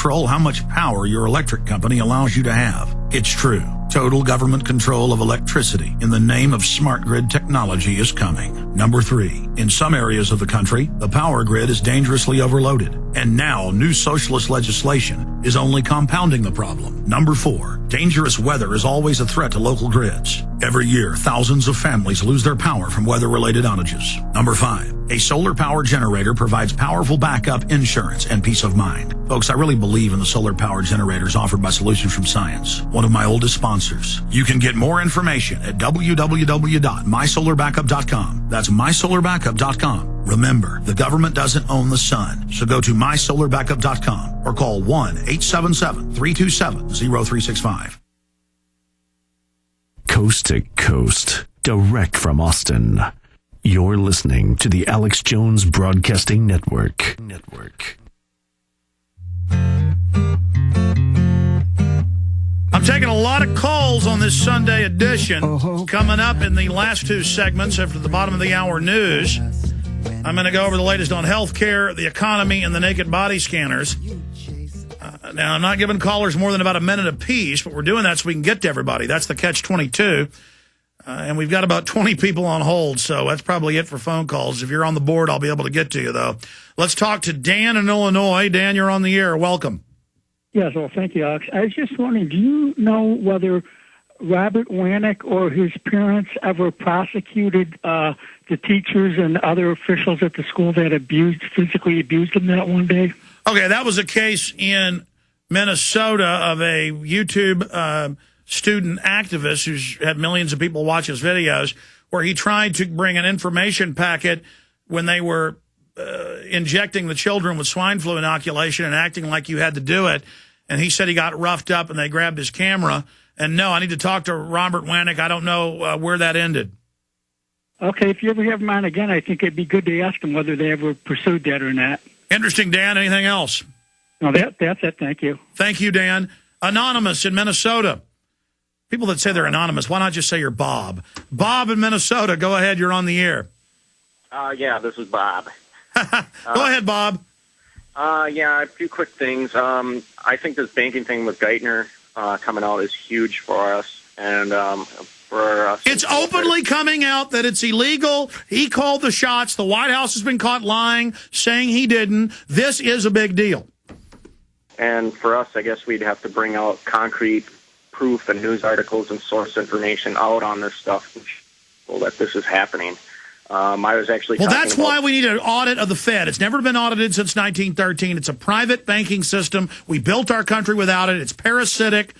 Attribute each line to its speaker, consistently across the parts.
Speaker 1: control how much power your electric company allows you to have. It's true. Total government control of electricity in the name of smart grid technology is coming. Number 3, in some areas of the country, the power grid is dangerously overloaded. And now new socialist legislation is only compounding the problem. Number 4, dangerous weather is always a threat to local grids. Every year, thousands of families lose their power from weather-related outages. Number 5, a solar power generator provides powerful backup insurance and peace of mind. Folks, I really believe in the solar power generators offered by Solutions from Science, one of my oldest sponsors. You can get more information at www.mysolarbackup.com. That's mysolarbackup.com. Remember, the government doesn't own the sun, so go to mysolarbackup.com or call 1-877-327-0365.
Speaker 2: Coast to coast, direct from Austin. You're listening to the Alex Jones Broadcasting Network.
Speaker 3: I'm taking a lot of calls on this Sunday edition. Coming up in the last 2 segments after the bottom of the hour news, I'm going to go over the latest on healthcare, the economy, and the naked body scanners. Now, I'm not giving callers more than about a minute apiece, but we're doing that so we can get to everybody. That's the catch-22. And we've got about 20 people on hold, so that's probably it for phone calls. If you're on the board, I'll be able to get to you, though. Let's talk to Dan in Illinois. Dan, you're on the air. Welcome.
Speaker 4: Yes, well, thank you, Alex. I was just wondering, do you know whether Robert Wannick or his parents ever prosecuted the teachers and other officials at the school that physically abused them that one day?
Speaker 3: Okay, that was a case in Minnesota of a YouTube student activist who's had millions of people watch his videos, where he tried to bring an information packet when they were injecting the children with swine flu inoculation and acting like you had to do it. And he said he got roughed up and they grabbed his camera. And no, I need to talk to Robert Wannick. I don't know where that ended.
Speaker 4: Okay, if you ever have him on again, I think it'd be good to ask him whether they ever pursued that or not.
Speaker 3: Interesting, Dan. Anything else?
Speaker 4: No, that's it. Thank you.
Speaker 3: Thank you, Dan. Anonymous in Minnesota. People that say they're anonymous, why not just say you're Bob? Bob in Minnesota, go ahead. You're on the air.
Speaker 5: Yeah, this is Bob.
Speaker 3: Go ahead, Bob.
Speaker 5: Yeah, a few quick things. I think this banking thing with Geithner coming out is huge for us. And for us,
Speaker 3: it's openly coming out that it's illegal. He called the shots. The White House has been caught lying, saying he didn't. This is a big deal.
Speaker 5: And for us, I guess we'd have to bring out concrete proof and news articles and source information out on this stuff so that this is happening. I was actually
Speaker 3: that's why we need an audit of the Fed. It's never been audited since 1913. It's a private banking system. We built our country without it. It's parasitic.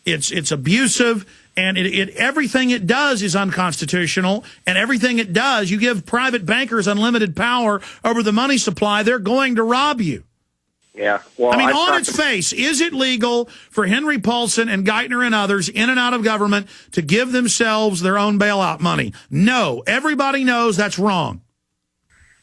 Speaker 3: It's abusive. And everything it does is unconstitutional. And everything it does, you give private bankers unlimited power over the money supply, they're going to rob you.
Speaker 5: Yeah. Well,
Speaker 3: I mean, on its face, is it legal for Henry Paulson and Geithner and others in and out of government to give themselves their own bailout money? No. Everybody knows that's wrong.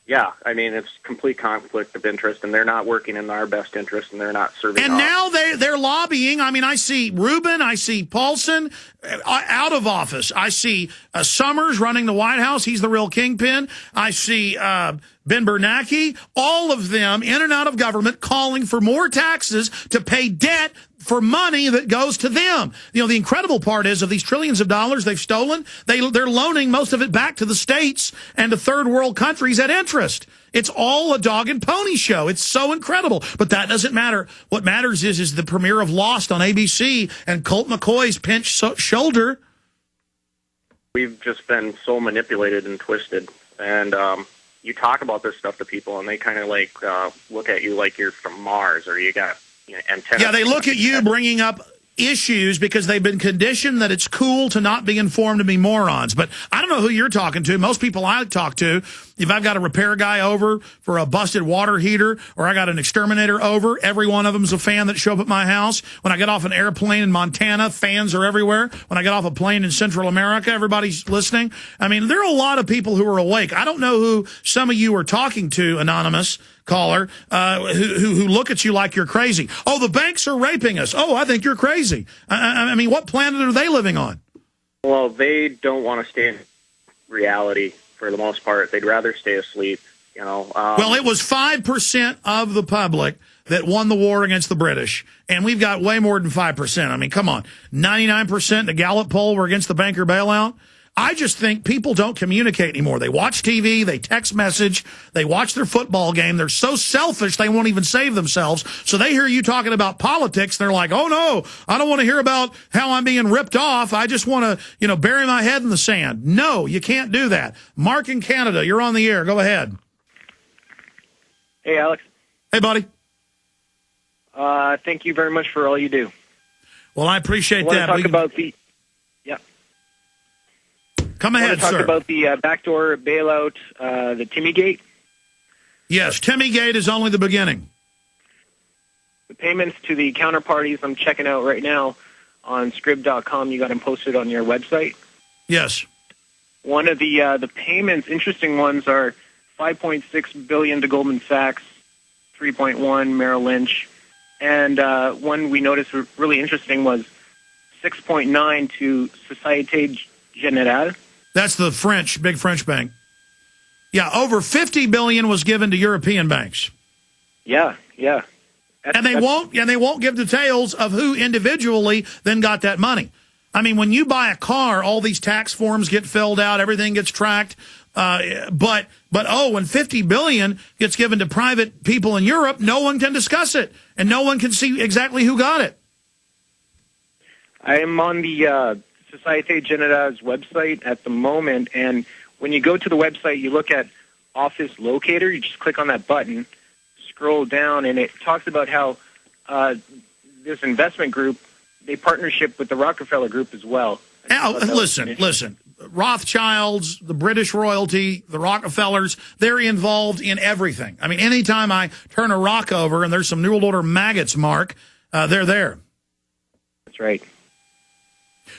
Speaker 5: Yeah. I mean, it's complete conflict of interest, and they're not working in our best interest, and they're not serving
Speaker 3: And
Speaker 5: us.
Speaker 3: now they're lobbying. I mean, I see Rubin, I see Paulson out of office. I see Summers running the White House. He's the real kingpin. I see Ben Bernanke, all of them in and out of government calling for more taxes to pay debt for money that goes to them. You know, the incredible part is of these trillions of dollars they've stolen, they're loaning most of it back to the states and to third world countries at interest. It's all a dog and pony show. It's so incredible. But that doesn't matter. What matters is the premiere of Lost on ABC and Colt McCoy's pinched shoulder.
Speaker 5: We've just been so manipulated and twisted. And you talk about this stuff to people, and they kind of like look at you like you're from Mars, or you got antennas.
Speaker 3: Yeah, they look at you bringing up issues because they've been conditioned that it's cool to not be informed and be morons. But I don't know who you're talking to. Most people I talk to, if I've got a repair guy over for a busted water heater, or I got an exterminator over, every one of them's a fan that show up at my house. When I get off an airplane in Montana, fans are everywhere. When I get off a plane in Central America, everybody's listening. I mean, there are a lot of people who are awake. I don't know who some of you are talking to, anonymous caller, who look at you like you're crazy. Oh, the banks are raping us. Oh, I think you're crazy. I mean, what planet are they living on?
Speaker 5: Well, they don't want to stay in reality for the most part. They'd rather stay asleep, you know.
Speaker 3: Well, it was 5% of the public that won the war against the British, and we've got way more than 5%. I mean, come on. 99% the Gallup poll were against the banker bailout. I just think people don't communicate anymore. They watch TV, they text message, they watch their football game. They're so selfish they won't even save themselves. So they hear you talking about politics, and they're like, oh, no, I don't want to hear about how I'm being ripped off. I just want to, bury my head in the sand. No, you can't do that. Mark in Canada, you're on the air. Go ahead.
Speaker 6: Hey, Alex.
Speaker 3: Hey, buddy.
Speaker 6: Thank you very much for all you do.
Speaker 3: Well, I appreciate that.
Speaker 6: Talk about the...
Speaker 3: Come ahead,
Speaker 6: sir.
Speaker 3: Talk
Speaker 6: about the backdoor bailout, the Timmy-gate.
Speaker 3: Yes, Timmy-gate is only the beginning.
Speaker 6: The payments to the counterparties I'm checking out right now on Scrib.com, you got them posted on your website.
Speaker 3: Yes.
Speaker 6: One of the payments, interesting ones, are $5.6 billion to Goldman Sachs, $3.1 Merrill Lynch, and one we noticed really interesting was $6.9 to Société Générale.
Speaker 3: That's the big French bank. Yeah, over $50 billion was given to European banks.
Speaker 6: Yeah.
Speaker 3: And they won't give details of who individually then got that money. I mean, when you buy a car, all these tax forms get filled out, everything gets tracked. But when $50 billion gets given to private people in Europe, no one can discuss it, and no one can see exactly who got it.
Speaker 6: I am on the Société Générale's website at the moment, and when you go to the website, you look at Office Locator. You just click on that button, scroll down, and it talks about how this investment group, they partnership with the Rockefeller Group as well.
Speaker 3: Now, listen. Rothschilds, the British royalty, the Rockefellers, they're involved in everything. I mean, anytime I turn a rock over and there's some New World Order maggots, Mark, they're there.
Speaker 6: That's right.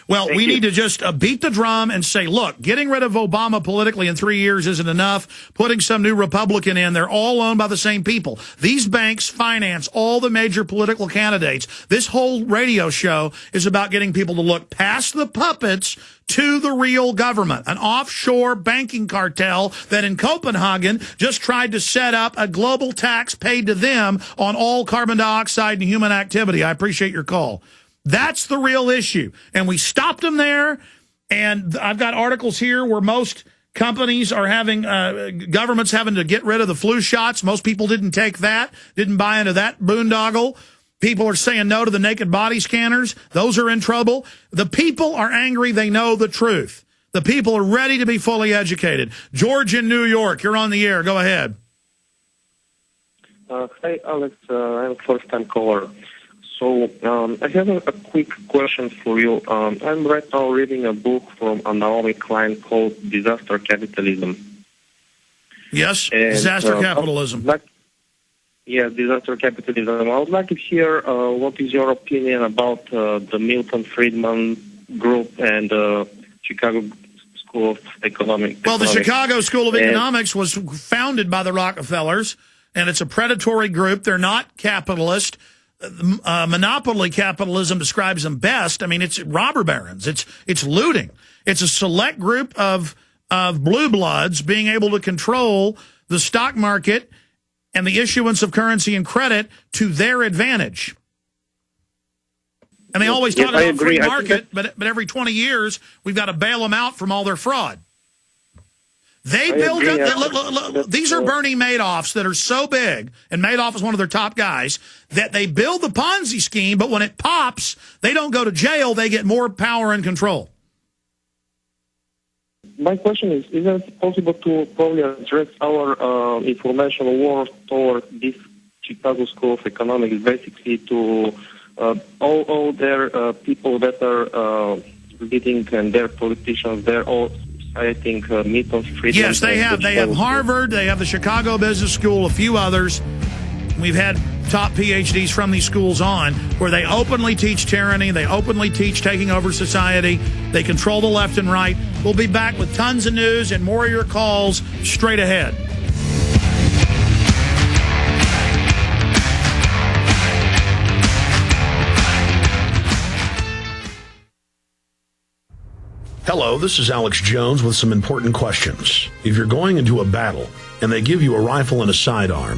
Speaker 3: Well, we need to just beat the drum and say, look, getting rid of Obama politically in 3 years isn't enough. Putting some new Republican in, they're all owned by the same people. These banks finance all the major political candidates. This whole radio show is about getting people to look past the puppets to the real government, an offshore banking cartel that in Copenhagen just tried to set up a global tax paid to them on all carbon dioxide and human activity. I appreciate your call. That's the real issue. And we stopped them there. And I've got articles here where most companies are having, governments having to get rid of the flu shots. Most people didn't take that, didn't buy into that boondoggle. People are saying no to the naked body scanners. Those are in trouble. The people are angry. They know the truth. The people are ready to be fully educated. George in New York, you're on the air. Go ahead.
Speaker 7: Hi, Alex. I'm a first-time caller. So I have a quick question for you. I'm right now reading a book from Naomi Klein called Disaster Capitalism.
Speaker 3: Yes, Disaster Capitalism.
Speaker 7: Disaster Capitalism. I would like to hear what is your opinion about the Milton Friedman Group and Chicago School of Economics.
Speaker 3: Well, the Chicago School of Economics was founded by the Rockefellers, and it's a predatory group. They're not capitalist. Monopoly capitalism describes them best. I mean, it's robber barons. It's looting. It's a select group of blue bloods being able to control the stock market and the issuance of currency and credit to their advantage. And they always talk about free market, but every 20 years, we've got to bail them out from all their fraud. They build up, these are Bernie Madoffs that are so big, and Madoff is one of their top guys, that they build the Ponzi scheme, but when it pops, they don't go to jail, they get more power and control.
Speaker 7: My question is it possible to probably address our informational war toward this Chicago School of Economics, basically to all their people that are leading and their politicians, they're all citing Milton Friedman.
Speaker 3: Yes, they have. They have Harvard, they have the Chicago Business School, a few others. We've had top PhDs from these schools on where they openly teach tyranny, they openly teach taking over society, they control the left and right. We'll be back with tons of news and more of your calls straight ahead.
Speaker 1: Hello, this is Alex Jones with some important questions. If you're going into a battle and they give you a rifle and a sidearm,